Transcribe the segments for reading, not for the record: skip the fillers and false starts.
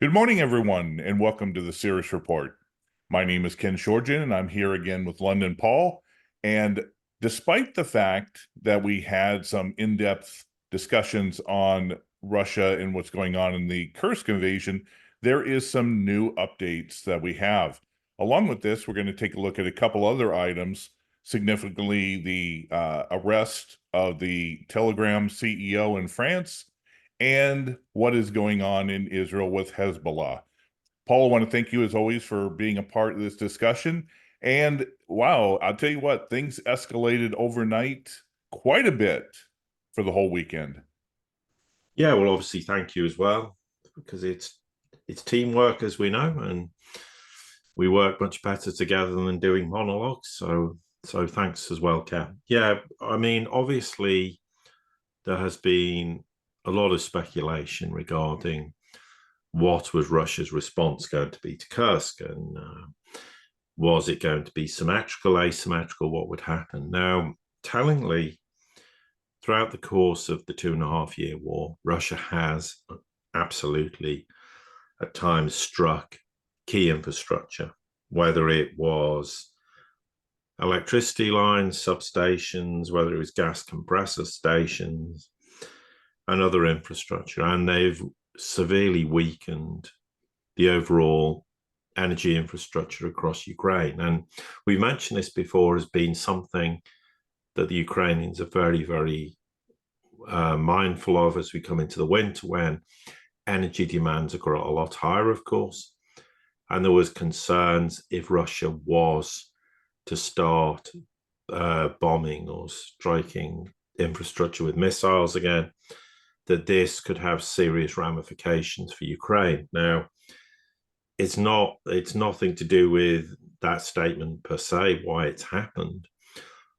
Good morning, everyone, and welcome to the Sirius Report. My name is Ken Shorgen, and I'm here again with London Paul. And despite the fact that we had some in-depth discussions on Russia and what's going on in the Kursk invasion, there is some new updates that we have. Along with this, we're going to take a look at a couple other items, significantly the arrest of the Telegram CEO in France, and what is going on in Israel with Hezbollah. Paul, I want to thank you as always for being a part of this discussion. And wow, I'll tell you what, things escalated overnight quite a bit for the whole weekend. Yeah, well, obviously, thank you as well, because it's teamwork, as we know, and we work much better together than doing monologues. So thanks as well, Ken. Yeah, I mean, obviously, there has been a lot of speculation regarding what was Russia's response going to be to Kursk, and was it going to be symmetrical, asymmetrical? What would happen? Now, tellingly, throughout the course of the 2.5-year war, Russia has absolutely at times struck key infrastructure, whether it was electricity lines, substations, whether it was gas compressor stations, and other infrastructure. And they've severely weakened the overall energy infrastructure across Ukraine. And we mentioned this before as being something that the Ukrainians are very, very mindful of as we come into the winter, when energy demands are a lot higher, of course. And there was concerns if Russia was to start bombing or striking infrastructure with missiles again, that this could have serious ramifications for Ukraine. Now, it's nothing to do with that statement per se, why it's happened.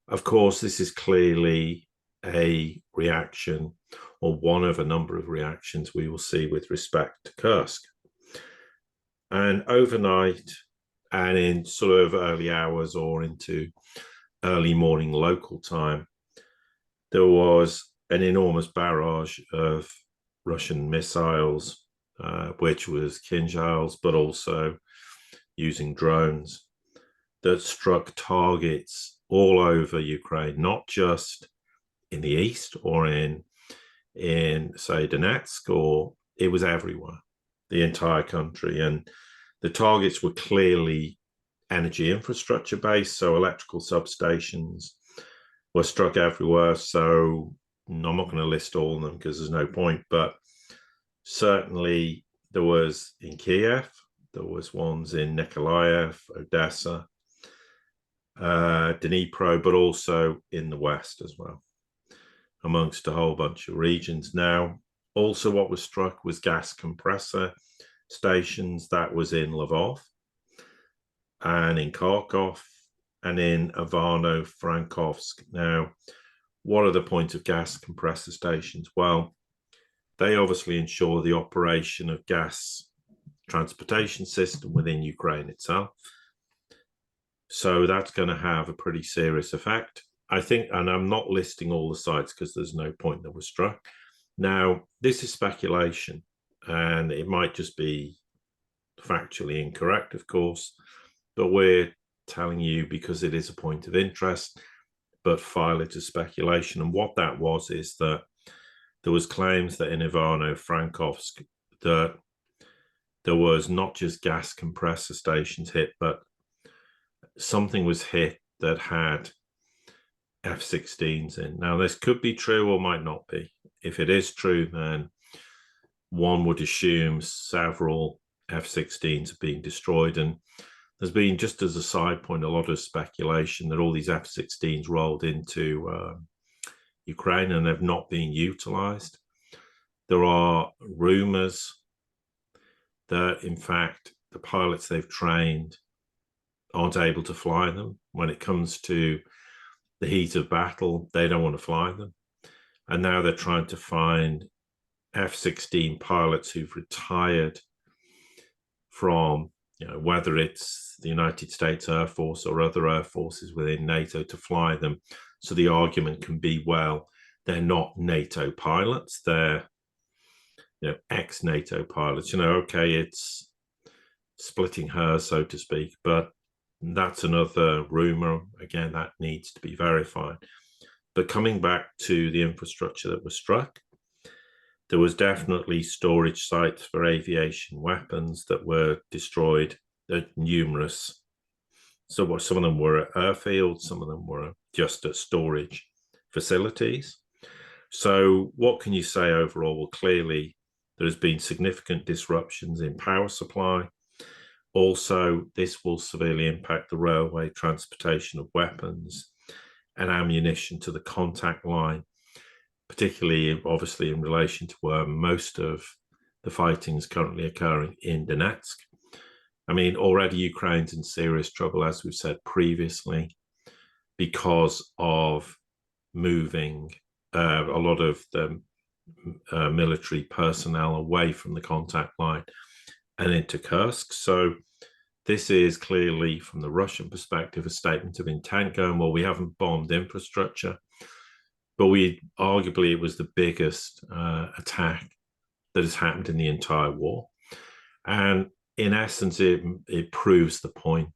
Of course, this is clearly a reaction, or one of a number of reactions we will see with respect to Kursk. And overnight, and in sort of early hours or into early morning local time, there was an enormous barrage of Russian missiles, which was Kinzhals, but also using drones, that struck targets all over Ukraine, not just in the east or in say Donetsk, or it was everywhere, the entire country. And the targets were clearly energy infrastructure based, so electrical substations were struck everywhere. So I'm not going to list all of them because there's no point, but certainly there was in Kiev, there was ones in Nikolaev, Odessa, Dnipro, but also in the west as well, amongst a whole bunch of regions. Now, also what was struck was gas compressor stations. That was in Lvov and in Kharkov and in Ivano-Frankovsk. Now, what are the points of gas compressor stations? Well, they obviously ensure the operation of gas transportation system within Ukraine itself. So that's going to have a pretty serious effect, I think. And I'm not listing all the sites because there's no point that was struck. Now, this is speculation, and it might just be factually incorrect, of course, but we're telling you because it is a point of interest, but file it as speculation. And what that was is that there was claims that in Ivano-Frankovsk that there was not just gas compressor stations hit, but something was hit that had F-16s in. Now, this could be true or might not be. If it is true, then one would assume several F-16s are being destroyed. And there's been, just as a side point, a lot of speculation that all these F-16s rolled into Ukraine and have not been utilized. There are rumors that, in fact, the pilots they've trained aren't able to fly them. When it comes to the heat of battle, they don't want to fly them. And now they're trying to find F-16 pilots who've retired from, whether it's the United States Air Force or other air forces within NATO, to fly them. So the argument can be, well, they're not NATO pilots. They're ex-NATO pilots. Okay, it's splitting hairs, so to speak, but that's another rumor. Again, that needs to be verified. But coming back to the infrastructure that was struck, there was definitely storage sites for aviation weapons that were destroyed at numerous. So some of them were at airfields, some of them were just at storage facilities. So what can you say overall? Well, clearly there has been significant disruptions in power supply. Also, this will severely impact the railway transportation of weapons and ammunition to the contact line, particularly, obviously, in relation to where most of the fighting is currently occurring in Donetsk. I mean, already Ukraine's in serious trouble, as we've said previously, because of moving a lot of the military personnel away from the contact line and into Kursk. So this is clearly, from the Russian perspective, a statement of intent going, well, we haven't bombed infrastructure, but arguably it was the biggest attack that has happened in the entire war. And in essence, it proves the point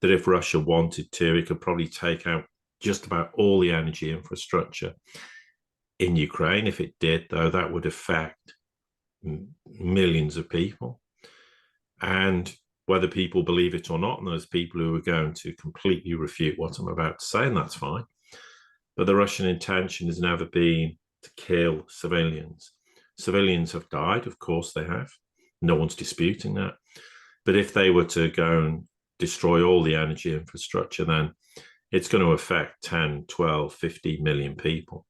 that if Russia wanted to, it could probably take out just about all the energy infrastructure in Ukraine. If it did, though, that would affect millions of people. And whether people believe it or not, and there's people who are going to completely refute what I'm about to say, and that's fine. But the Russian intention has never been to kill civilians. Civilians have died, of course they have. No one's disputing that. But if they were to go and destroy all the energy infrastructure, then it's going to affect 10, 12, 15 million people.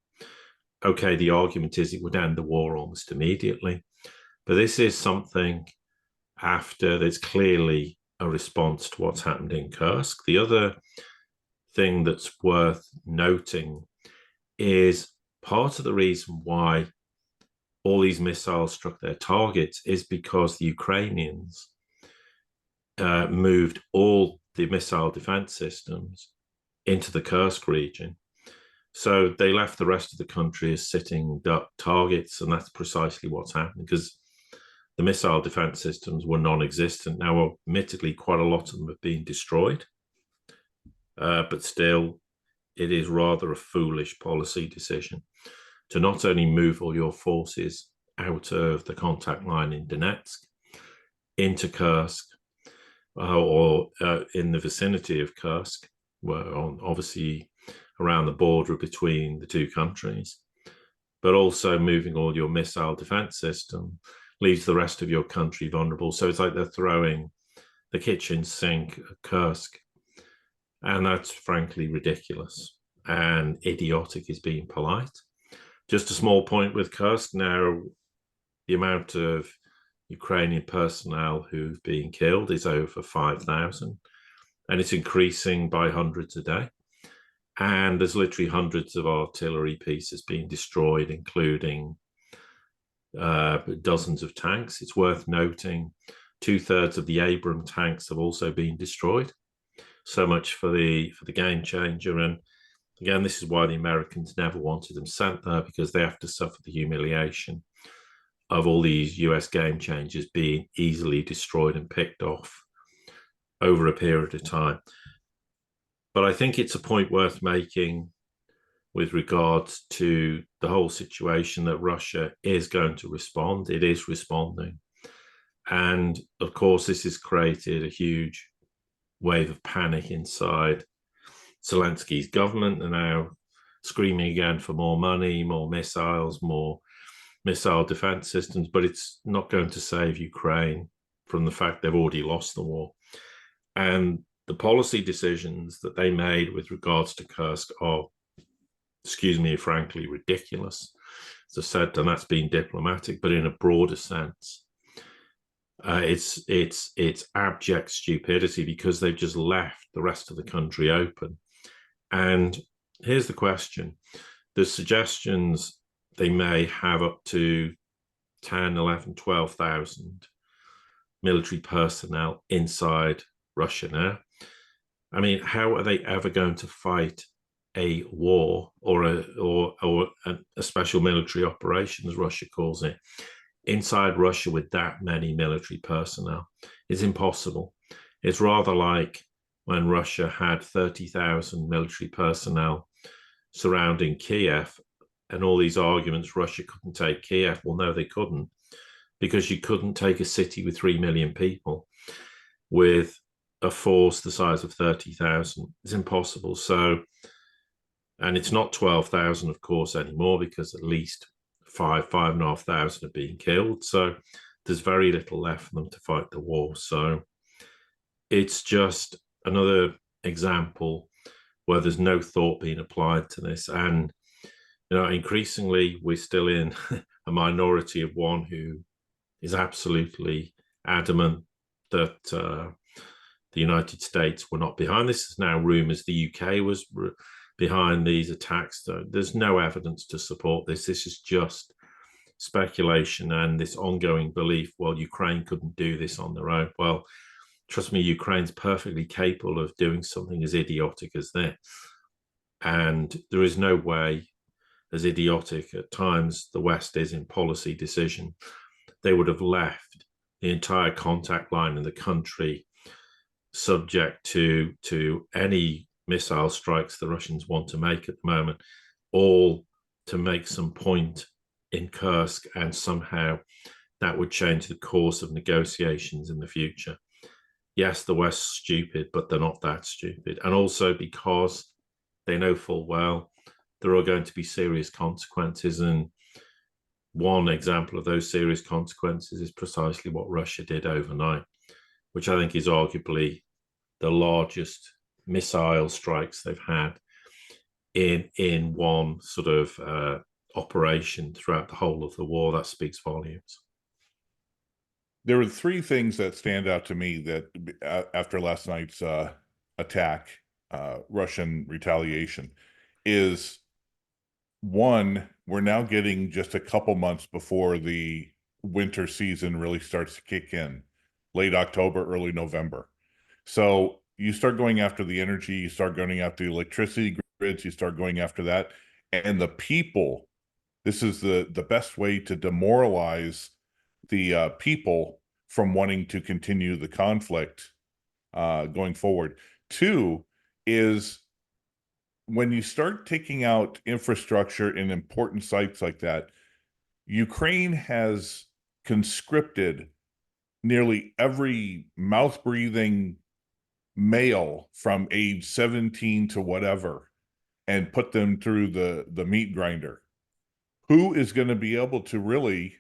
Okay, the argument is it would end the war almost immediately. But this is something after there's clearly a response to what's happened in Kursk. The other thing that's worth noting is part of the reason why all these missiles struck their targets is because the Ukrainians moved all the missile defense systems into the Kursk region. So they left the rest of the country as sitting duck targets, and that's precisely what's happened, because the missile defense systems were non-existent. Now, admittedly, quite a lot of them have been destroyed, but still, it is rather a foolish policy decision to not only move all your forces out of the contact line in Donetsk into Kursk, or in the vicinity of Kursk, obviously around the border between the two countries, but also moving all your missile defense system leaves the rest of your country vulnerable. So it's like they're throwing the kitchen sink at Kursk. And that's frankly ridiculous and idiotic, is being polite. Just a small point with Kursk now, the amount of Ukrainian personnel who've been killed is over 5,000, and it's increasing by hundreds a day. And there's literally hundreds of artillery pieces being destroyed, including dozens of tanks. It's worth noting 2/3 of the Abram tanks have also been destroyed. So much for the game changer. And again, this is why the Americans never wanted them sent there, because they have to suffer the humiliation of all these US game changers being easily destroyed and picked off over a period of time. But I think it's a point worth making with regards to the whole situation that Russia is going to respond. It is responding. And of course, this has created a huge wave of panic inside Zelensky's government. They're now screaming again for more money, more missiles, more missile defense systems, but it's not going to save Ukraine from the fact they've already lost the war. And the policy decisions that they made with regards to Kursk are, frankly, ridiculous. As I said, and that's being diplomatic, but in a broader sense, it's abject stupidity, because they've just left the rest of the country open. And here's the question. The suggestions they may have up to 10, 11, 12,000 military personnel inside Russia now. I mean, how are they ever going to fight a war or a special military operation, as Russia calls it, inside Russia with that many military personnel. It's impossible. It's rather like when Russia had 30,000 military personnel surrounding Kiev and all these arguments Russia couldn't take Kiev. Well, no, they couldn't, because you couldn't take a city with 3 million people with a force the size of 30,000. It's impossible. So, and it's not 12,000, of course, anymore, because at least 5,500 have been killed. So there's very little left for them to fight the war. So it's just another example where there's no thought being applied to this. And, increasingly we're still in a minority of one who is absolutely adamant that the United States were not behind this. There's now rumors the UK was behind these attacks. There's no evidence to support this. This is just speculation and this ongoing belief, well, Ukraine couldn't do this on their own. Well, trust me, Ukraine's perfectly capable of doing something as idiotic as this. And there is no way, as idiotic at times the West is in policy decision, they would have left the entire contact line in the country subject to any missile strikes the Russians want to make at the moment, all to make some point in Kursk, and somehow that would change the course of negotiations in the future. Yes, the West's stupid, but they're not that stupid. And also because they know full well there are going to be serious consequences. And one example of those serious consequences is precisely what Russia did overnight, which I think is arguably the largest missile strikes they've had in one sort of operation throughout the whole of the war. That speaks volumes. There were three things that stand out to me that after last night's attack, Russian retaliation, is one, we're now getting just a couple months before the winter season really starts to kick in, late October, early November. So you start going after the energy, you start going after the electricity grids, you start going after that. And the people, this is the best way to demoralize the people from wanting to continue the conflict going forward. Two is when you start taking out infrastructure in important sites like that, Ukraine has conscripted nearly every mouth-breathing male from age 17 to whatever and put them through the meat grinder. Who is going to be able to really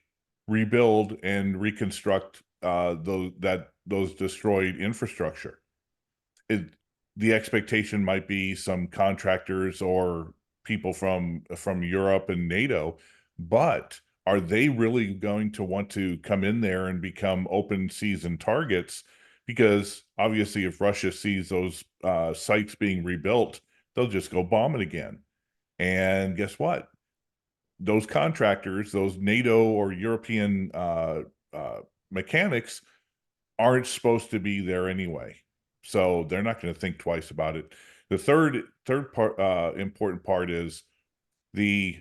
rebuild and reconstruct those destroyed infrastructure? The expectation might be some contractors or people from Europe and NATO, but are they really going to want to come in there and become open season targets? Because obviously if Russia sees those sites being rebuilt, they'll just go bomb it again. And guess what? Those contractors, those NATO or European mechanics aren't supposed to be there anyway. So they're not going to think twice about it. The third part, important part is the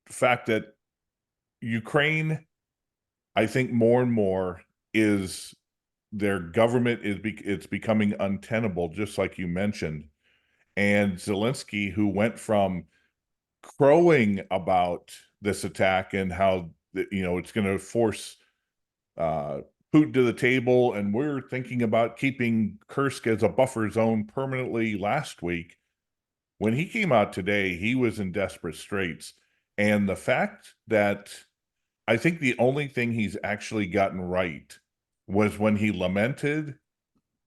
fact that Ukraine, I think more and more, is their government it's becoming untenable, just like you mentioned. And Zelensky, who went from crowing about this attack and how it's going to force Putin to the table, and we're thinking about keeping Kursk as a buffer zone permanently last week. When he came out today, he was in desperate straits. And the fact that I think the only thing he's actually gotten right was when he lamented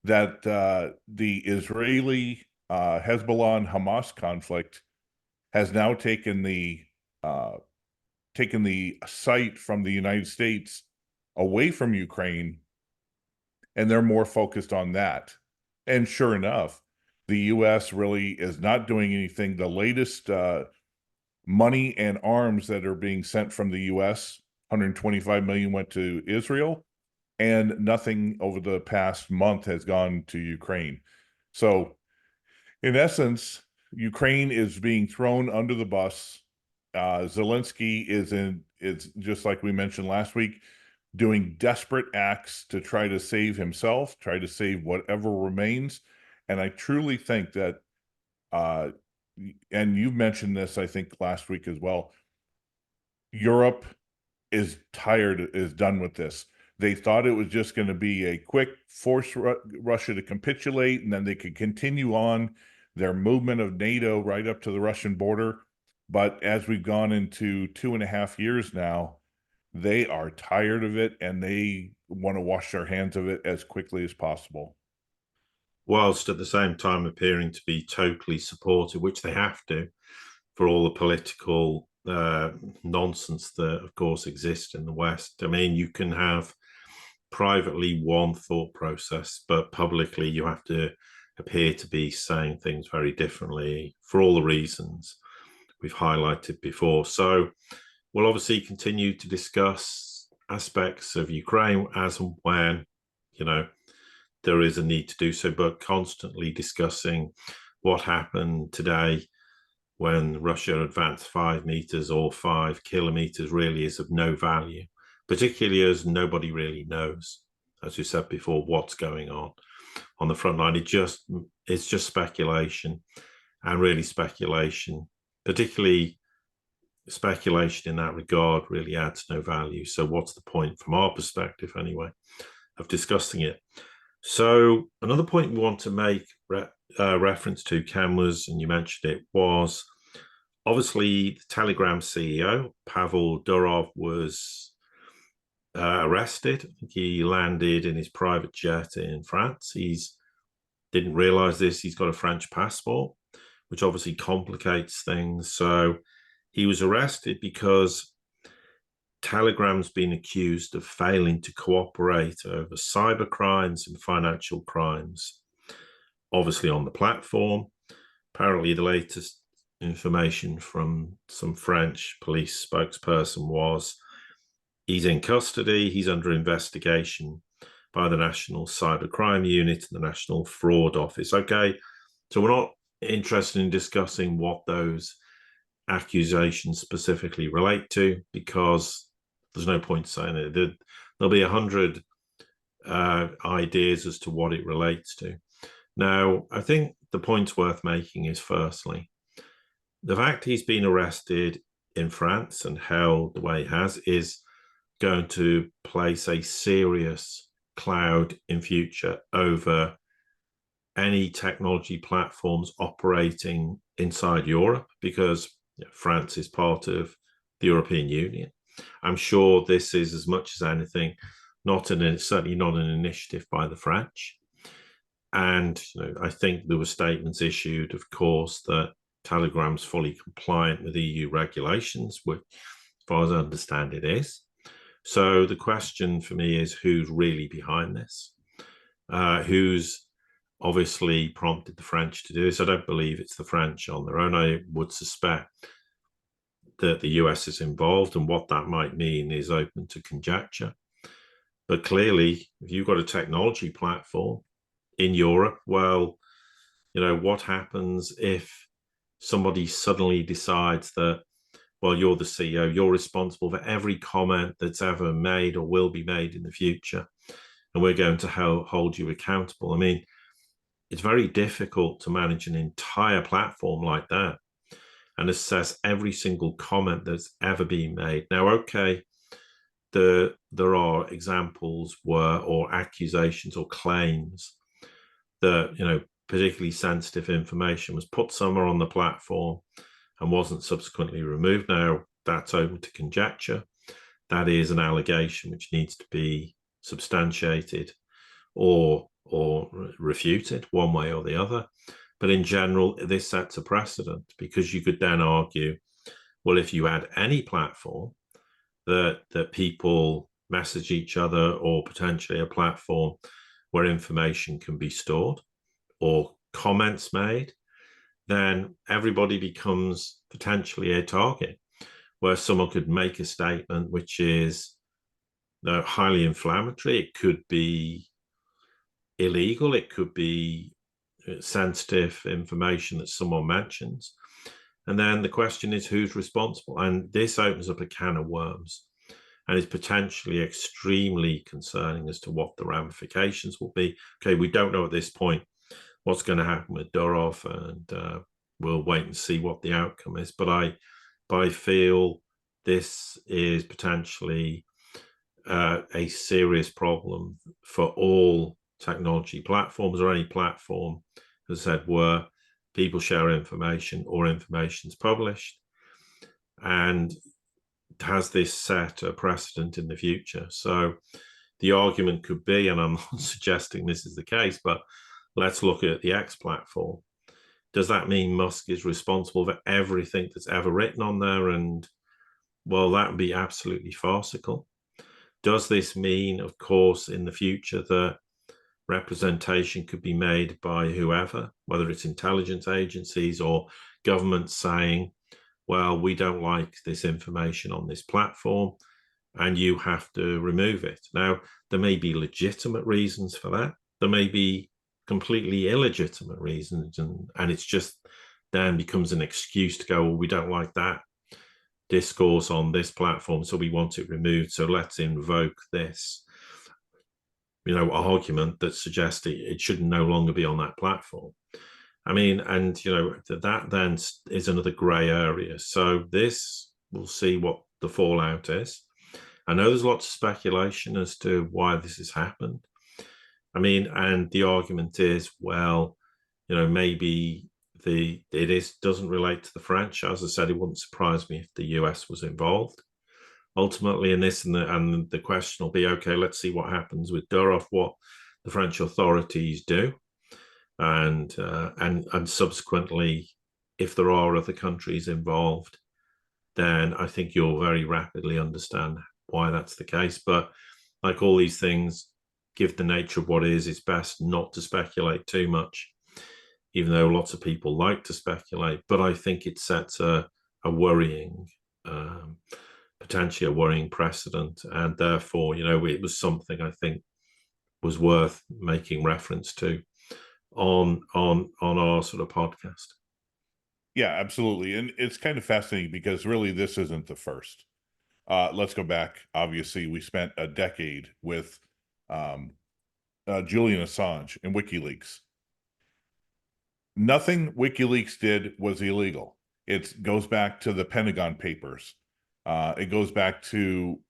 that the Israeli Hezbollah and Hamas conflict has now taken the site from the United States away from Ukraine, and they're more focused on that. And sure enough, the U.S. really is not doing anything. The latest money and arms that are being sent from the U.S., 125 million went to Israel, and nothing over the past month has gone to Ukraine. So in essence, Ukraine is being thrown under the bus. Zelensky it's just like we mentioned last week, doing desperate acts to try to save himself, try to save whatever remains. And I truly think that, and you mentioned this, I think, last week as well, Europe is tired, is done with this. They thought it was just going to be a quick force Russia to capitulate, and then they could continue on their movement of NATO right up to the Russian border. But as we've gone into 2.5 years now, they are tired of it, and they want to wash their hands of it as quickly as possible. Whilst at the same time appearing to be totally supportive, which they have to, for all the political nonsense that, of course, exists in the West. I mean, you can have privately one thought process, but publicly you have to appear to be saying things very differently for all the reasons we've highlighted before. So we'll obviously continue to discuss aspects of Ukraine as and when, there is a need to do so, but constantly discussing what happened today when Russia advanced 5 meters or 5 kilometers really is of no value, particularly as nobody really knows, as you said before, what's going on the front line. It's just speculation, and really speculation, particularly speculation in that regard, really adds no value. So what's the point from our perspective anyway of discussing it? So another point we want to make reference to, Ken, was, and you mentioned it, was obviously the Telegram CEO, Pavel Durov, was arrested. I think he landed in his private jet in France. Didn't realize this. He's got a French passport, which obviously complicates things. So he was arrested because Telegram's been accused of failing to cooperate over cyber crimes and financial crimes, obviously on the platform. Apparently, the latest information from some French police spokesperson was he's in custody, he's under investigation by the National Cybercrime Unit and the National Fraud Office. Okay, so we're not interested in discussing what those accusations specifically relate to, because there's no point saying it. There'll be 100 ideas as to what it relates to. Now, I think the points worth making is, firstly, the fact he's been arrested in France and held the way he has is going to place a serious cloud in future over any technology platforms operating inside Europe, because France is part of the European Union. I'm sure this is, as much as anything, certainly not an initiative by the French. And I think there were statements issued, of course, that Telegram's fully compliant with EU regulations, which, as far as I understand, it is. So the question for me is, who's really behind this? Who's obviously prompted the French to do this? I don't believe it's the French on their own. I would suspect that the US is involved, and what that might mean is open to conjecture. But clearly, if you've got a technology platform in Europe, well, what happens if somebody suddenly decides that, well, you're the CEO, you're responsible for every comment that's ever made or will be made in the future, and we're going to hold you accountable? I mean, it's very difficult to manage an entire platform like that and assess every single comment that's ever been made. Now, okay, there are examples or accusations or claims that, particularly sensitive information was put somewhere on the platform and wasn't subsequently removed. Now, that's open to conjecture. That is an allegation which needs to be substantiated or refuted one way or the other. But in general, this sets a precedent, because you could then argue, well, if you had any platform that people message each other, or potentially a platform where information can be stored or comments made, then everybody becomes potentially a target, where someone could make a statement which is highly inflammatory. It could be illegal. It could be sensitive information that someone mentions. And then the question is who's responsible? And this opens up a can of worms and is potentially extremely concerning as to what the ramifications will be. Okay, we don't know at this point what's going to happen with Durov, and we'll wait and see what the outcome is. But I feel this is potentially a serious problem for all technology platforms, or any platform, as I said, where people share information or information's published, and has this set a precedent in the future. So the argument could be, and I'm not suggesting this is the case, but let's look at the X platform. Does that mean Musk is responsible for everything that's ever written on there? And well, that would be absolutely farcical. Does this mean, of course, in the future that representation could be made by whoever, whether it's intelligence agencies or governments saying, well, we don't like this information on this platform and you have to remove it. Now, there may be legitimate reasons for that. There may be completely illegitimate reasons, and it's just then becomes an excuse to go, well, we don't like that discourse on this platform, so we want it removed. So let's invoke this, argument that suggests it should no longer be on that platform. I mean, and that then is another grey area. So this, we'll see what the fallout is. I know there's lots of speculation as to why this has happened. I mean, and the argument is, well, maybe it doesn't relate to the French. As I said, it wouldn't surprise me if the US was involved ultimately in this, and the question will be, okay, let's see what happens with Durov, what the French authorities do, and subsequently, if there are other countries involved, then I think you'll very rapidly understand why that's the case. But like all these things, given the nature of what it is, it's best not to speculate too much, even though lots of people like to speculate. But I think it sets a worrying, potentially a worrying precedent, and therefore, it was something I think was worth making reference to on our sort of podcast. Yeah, absolutely. And it's kind of fascinating because really this isn't the first. Let's go back. Obviously, we spent a decade with Julian Assange and WikiLeaks. Nothing WikiLeaks did was illegal. It goes back to the Pentagon Papers. It goes back to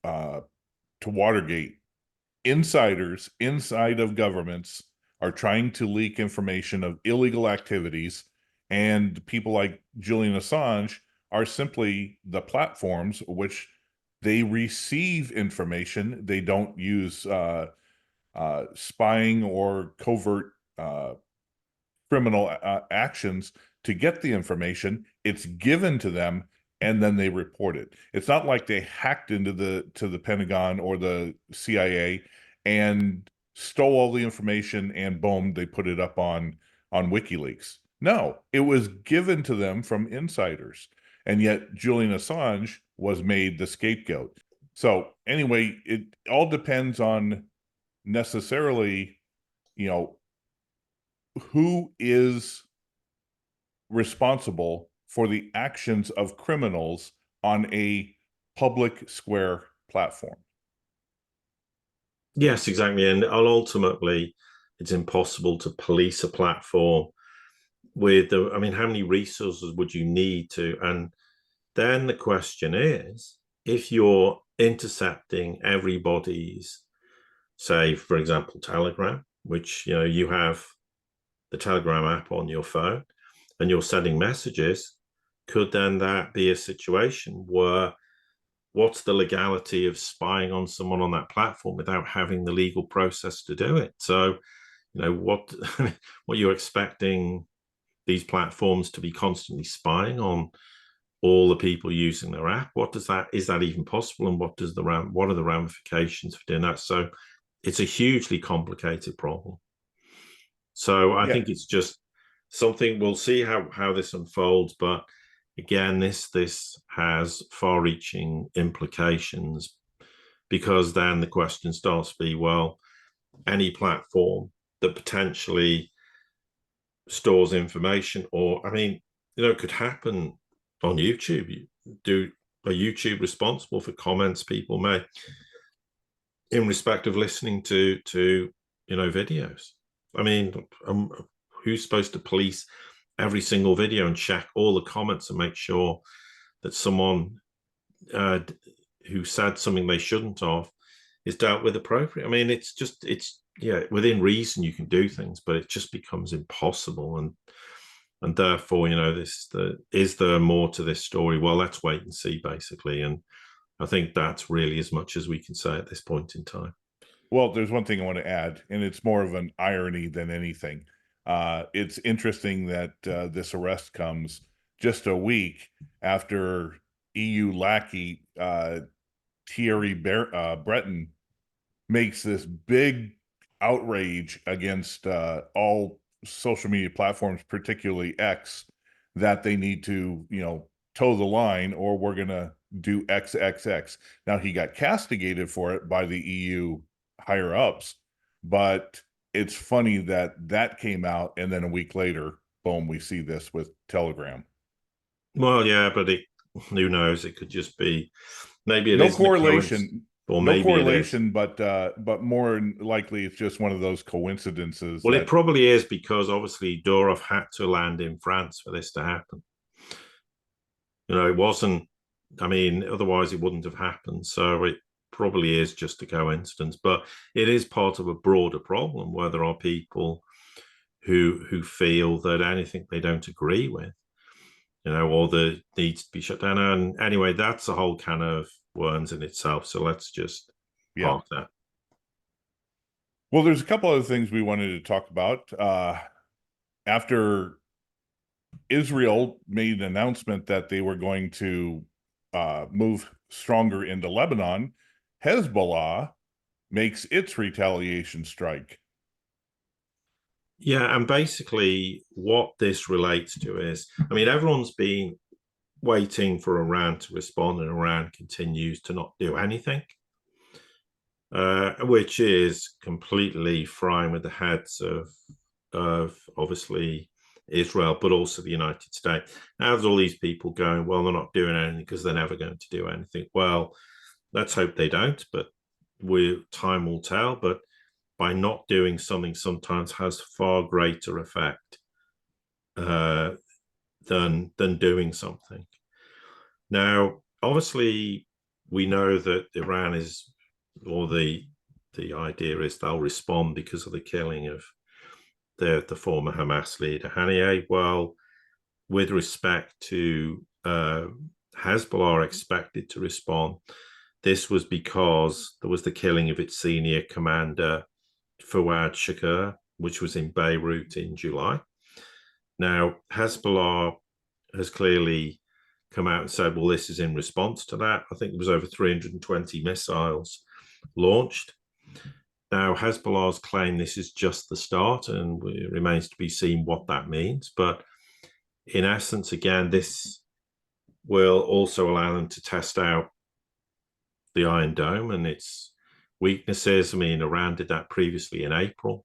Watergate. Insiders inside of governments are trying to leak information of illegal activities, and people like Julian Assange are simply the platforms which they receive information. They don't use spying or covert criminal actions to get the information. It's given to them, and then they report it. It's not like they hacked into the Pentagon or the CIA and stole all the information and boom, they put it up on WikiLeaks. No, it was given to them from insiders. And yet Julian Assange was made the scapegoat. So anyway, it all depends on necessarily, who is responsible for the actions of criminals on a public square platform. Yes, exactly. And ultimately, it's impossible to police a platform with how many resources would you need to? And then the question is, if you're intercepting everybody's, say, for example, Telegram, which, you have the Telegram app on your phone and you're sending messages, could then that be a situation where what's the legality of spying on someone on that platform without having the legal process to do it? So, what you're expecting these platforms to be constantly spying on all the people using their app? Is that even possible? And what are the ramifications for doing that? So it's a hugely complicated problem. So I think it's just something, we'll see how this unfolds, but again, this has far-reaching implications, because then the question starts to be, well, any platform that potentially stores information, or it could happen on YouTube. Are YouTube responsible for comments people make in respect of listening to videos? I mean, who's supposed to police every single video and check all the comments and make sure that someone who said something they shouldn't have is dealt with appropriately? I mean, it's within reason you can do things, but it just becomes impossible. And therefore, is there more to this story? Well, let's wait and see, basically. And I think that's really as much as we can say at this point in time. Well, there's one thing I want to add, and it's more of an irony than anything. It's interesting that this arrest comes just a week after EU lackey Thierry Breton makes this big outrage against all social media platforms, particularly X, that they need to, toe the line or we're going to do XXX. Now, he got castigated for it by the EU higher ups, but it's funny that came out and then a week later, boom, we see this with Telegram. Well, yeah, but who knows? It could just be, maybe it no is correlation, or no maybe correlation, but more likely it's just one of those coincidences. Well, it probably is, because obviously Durov had to land in France for this to happen. It wasn't, I mean, otherwise it wouldn't have happened. So it probably is just a coincidence, but it is part of a broader problem where there are people who feel that anything they don't agree with, or that needs to be shut down. And anyway, that's a whole can of worms in itself. So let's just park that. Well, there's a couple other things we wanted to talk about. After Israel made an announcement that they were going to move stronger into Lebanon, Hezbollah makes its retaliation strike. Yeah, and basically what this relates to is, I mean, everyone's been waiting for Iran to respond, and Iran continues to not do anything, which is completely frying with the heads of obviously Israel, but also the United States. Now there's all these people going, well, they're not doing anything because they're never going to do anything. Well, let's hope they don't, but time will tell. But by not doing something sometimes has far greater effect than doing something. Now, obviously, we know that Iran is, or the idea is they'll respond because of the killing of the former Hamas leader, Haniyeh. Well, with respect to Hezbollah are expected to respond, this was because there was the killing of its senior commander, Fouad Shakir, which was in Beirut in July. Now, Hezbollah has clearly come out and said, well, this is in response to that. I think there was over 320 missiles launched. Now, Hezbollah's claim this is just the start, and it remains to be seen what that means. But in essence, again, this will also allow them to test out the Iron Dome and its weaknesses. I mean, Iran did that previously in April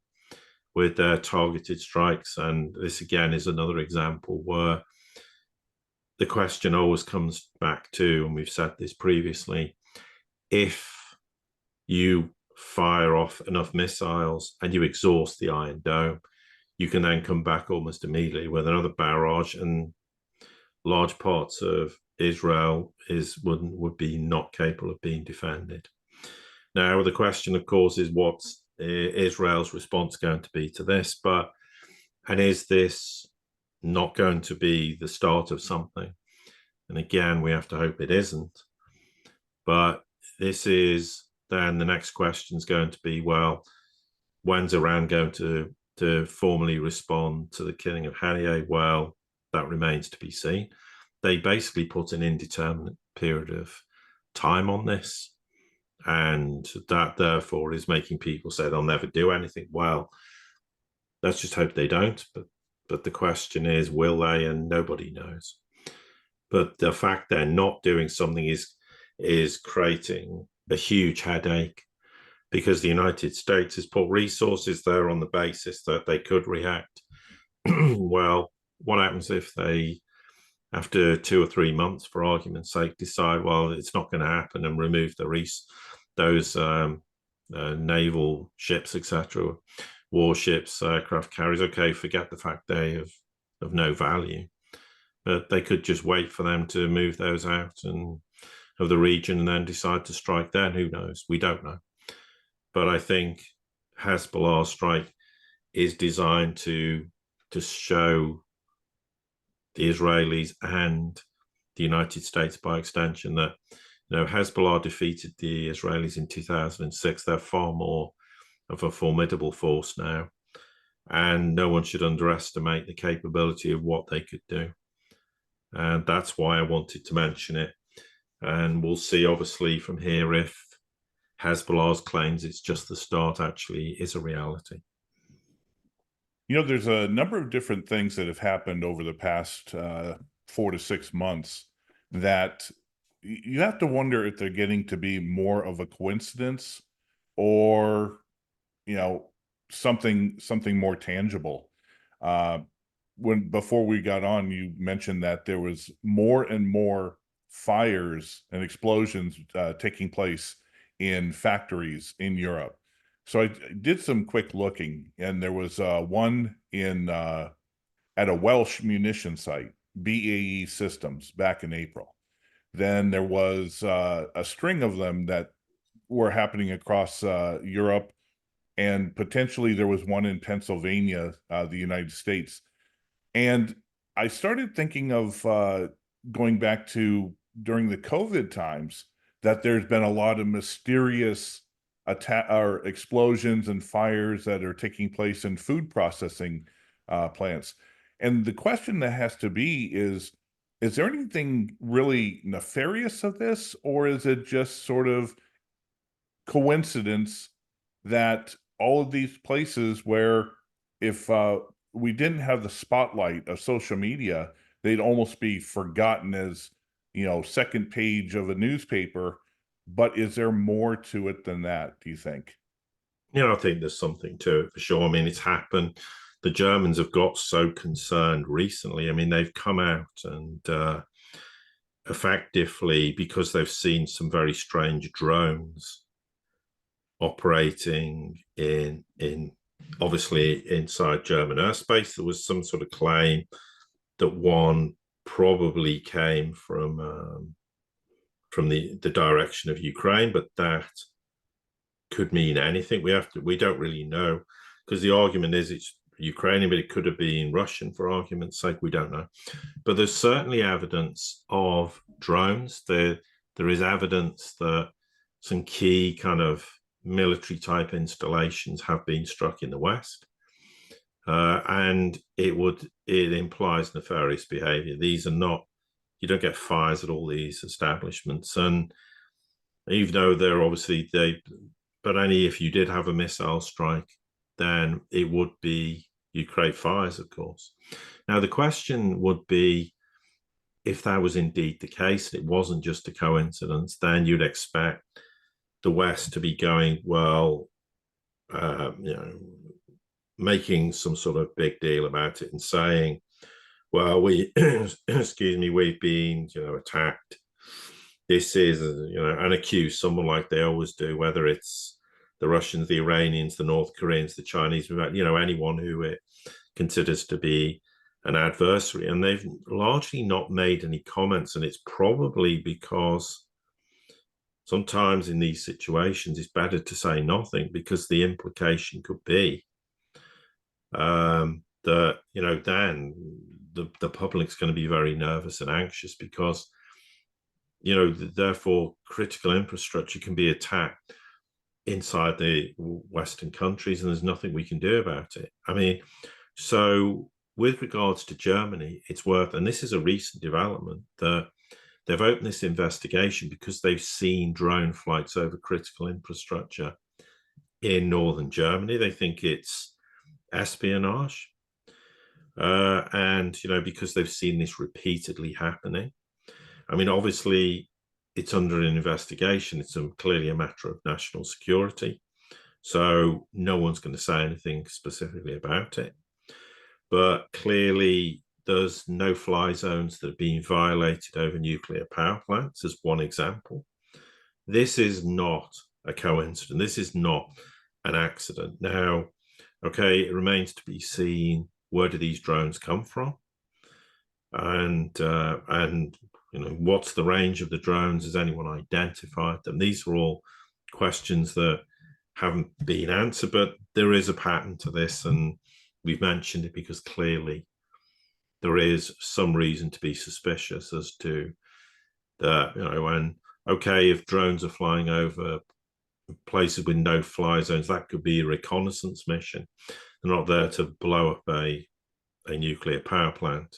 with their targeted strikes. And this, again, is another example where the question always comes back to, and we've said this previously, if you fire off enough missiles and you exhaust the Iron Dome, you can then come back almost immediately with another barrage, and large parts of Israel would be not capable of being defended. Now, the question, of course, is what's Israel's response going to be to this? And is this not going to be the start of something? And again, we have to hope it isn't. But this is then the next question is going to be, well, when's Iran going to formally respond to the killing of Haniyeh? Well, that remains to be seen. They basically put an indeterminate period of time on this, and that therefore is making people say they'll never do anything. Well, let's just hope they don't. But the question is, will they? And nobody knows. But the fact they're not doing something is creating a huge headache, because the United States has put resources there on the basis that they could react. Well, what happens if they after 2 or 3 months, for argument's sake, decide, well, it's not going to happen, and remove those naval ships, etc., warships, aircraft carriers. Okay, forget the fact they have of no value, but they could just wait for them to move those out and of the region and then decide to strike then. Who knows? We don't know. But I think Hezbollah strike is designed to show the Israelis and the United States, by extension, that Hezbollah defeated the Israelis in 2006. They're far more of a formidable force now, and no one should underestimate the capability of what they could do. And that's why I wanted to mention it. And we'll see, obviously, from here if Hezbollah's claims it's just the start actually is a reality. There's a number of different things that have happened over the past 4 to 6 months that you have to wonder if they're getting to be more of a coincidence or, something more tangible. Before we got on, you mentioned that there was more and more fires and explosions taking place in factories in Europe. So I did some quick looking, and there was one at a Welsh munition site, BAE Systems, back in April. Then there was a string of them that were happening across Europe, and potentially there was one in Pennsylvania, the United States. And I started thinking of going back to during the COVID times, that there's been a lot of mysterious explosions and fires that are taking place in food processing plants. And the question that has to be is there anything really nefarious of this, or is it just sort of coincidence that all of these places where if we didn't have the spotlight of social media, they'd almost be forgotten as, second page of a newspaper. But is there more to it than that, do you think? I think there's something to it for sure. I mean, it's happened. The Germans have got so concerned recently. I mean, they've come out and effectively, because they've seen some very strange drones operating in obviously inside German airspace. There was some sort of claim that one probably came from the direction of Ukraine, but that could mean anything. We don't really know, because the argument is it's Ukrainian, but it could have been Russian, for argument's sake. We don't know. But there's certainly evidence of drones. There is evidence that some key kind of military type installations have been struck in the West. And it implies nefarious behavior. These are not, you don't get fires at all these establishments. And even though they're obviously, but only if you did have a missile strike, then it would be, you create fires, of course. Now, the question would be, if that was indeed the case, it wasn't just a coincidence, then you'd expect the West to be going, well, making some sort of big deal about it and saying, well, excuse me, we've been, attacked. This is, and accuse someone like they always do, whether it's the Russians, the Iranians, the North Koreans, the Chinese, anyone who it considers to be an adversary. And they've largely not made any comments. And it's probably because sometimes in these situations, it's better to say nothing, because the implication could be that, then the public's going to be very nervous and anxious, because, therefore critical infrastructure can be attacked inside the Western countries, and there's nothing we can do about it. I mean, so with regards to Germany, it's worth, and this is a recent development, that they've opened this investigation because they've seen drone flights over critical infrastructure in northern Germany. They think it's espionage. And, because they've seen this repeatedly happening. I mean, obviously, it's under an investigation. It's clearly a matter of national security. So no one's going to say anything specifically about it. But clearly, there's no-fly zones that are being violated over nuclear power plants, as one example. This is not a coincidence. This is not an accident. Now, okay, it remains to be seen, where do these drones come from, and what's the range of the drones? Has anyone identified them? These are all questions that haven't been answered, but there is a pattern to this, and we've mentioned it because clearly there is some reason to be suspicious as to that. And okay, if drones are flying over places with no fly zones, that could be a reconnaissance mission. They're not there to blow up a nuclear power plant,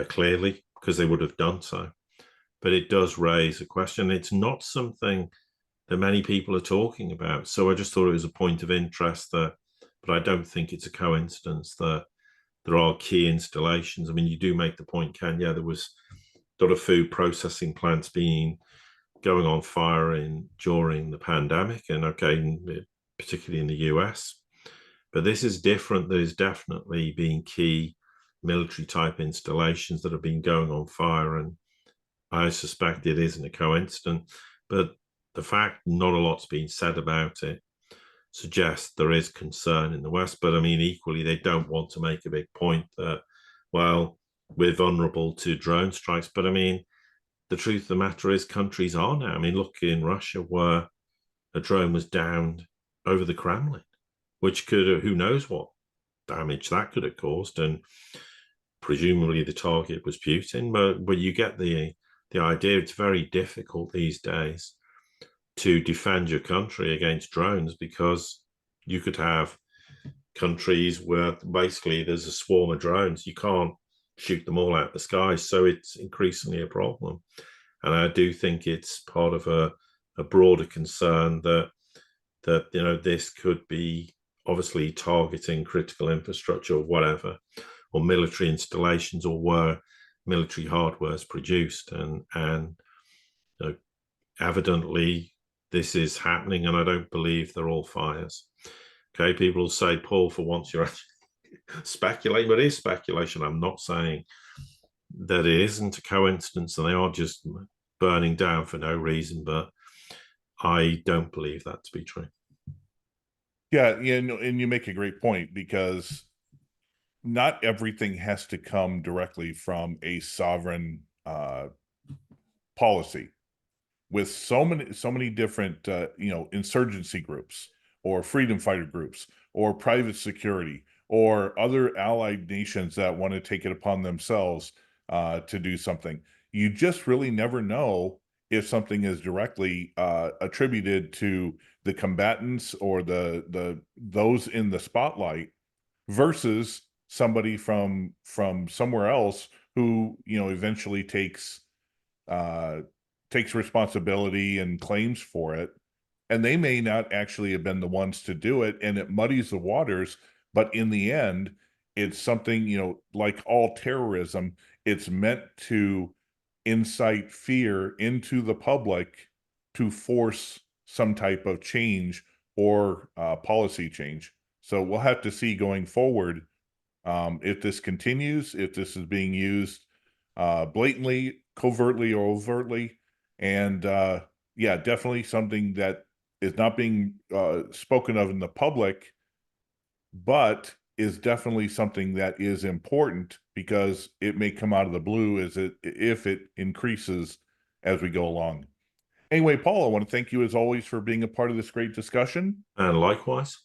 clearly, because they would have done so. But it does raise a question. It's not something that many people are talking about. So I just thought it was a point of interest but I don't think it's a coincidence that there are key installations. I mean, you do make the point, Ken, yeah, there was a lot of food processing plants going on fire during the pandemic, and okay, particularly in the US. But this is different. There's definitely been key military type installations that have been going on fire, and I suspect it isn't a coincidence. But the fact not a lot's been said about it suggests there is concern in the West. But I mean, equally, they don't want to make a big point that, well, we're vulnerable to drone strikes. But I mean, the truth of the matter is countries are now. I mean, look in Russia, where a drone was downed over the Kremlin, which could, who knows what damage that could have caused. And presumably the target was Putin. But you get the idea. It's very difficult these days to defend your country against drones, because you could have countries where basically there's a swarm of drones. You can't shoot them all out the sky. So it's increasingly a problem. And I do think it's part of a broader concern that this could be obviously targeting critical infrastructure or whatever, or military installations, or where military hardware is produced. And evidently this is happening, and I don't believe they're all fires. Okay, people will say, Paul, for once you're speculating, but it is speculation. I'm not saying that it isn't a coincidence and they are just burning down for no reason, but I don't believe that to be true. Yeah, and you make a great point, because not everything has to come directly from a sovereign policy. With so many different insurgency groups, or freedom fighter groups, or private security, or other allied nations that want to take it upon themselves to do something, you just really never know if something is directly attributed to the combatants or those in the spotlight, versus somebody from somewhere else who eventually takes responsibility and claims for it. And they may not actually have been the ones to do it, and it muddies the waters. But in the end, it's something, like all terrorism, it's meant to incite fear into the public to force some type of change or policy change. So we'll have to see going forward if this continues, if this is being used blatantly, covertly, or overtly. And yeah, definitely something that is not being spoken of in the public, but is definitely something that is important, because it may come out of the blue if it increases as we go along. Anyway, Paul, I want to thank you as always for being a part of this great discussion. And likewise.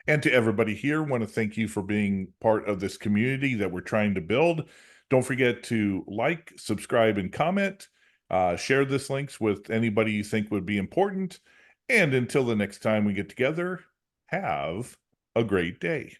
And to everybody here, I want to thank you for being part of this community that we're trying to build. Don't forget to like, subscribe, and comment. Share this links with anybody you think would be important. And until the next time we get together, have a great day.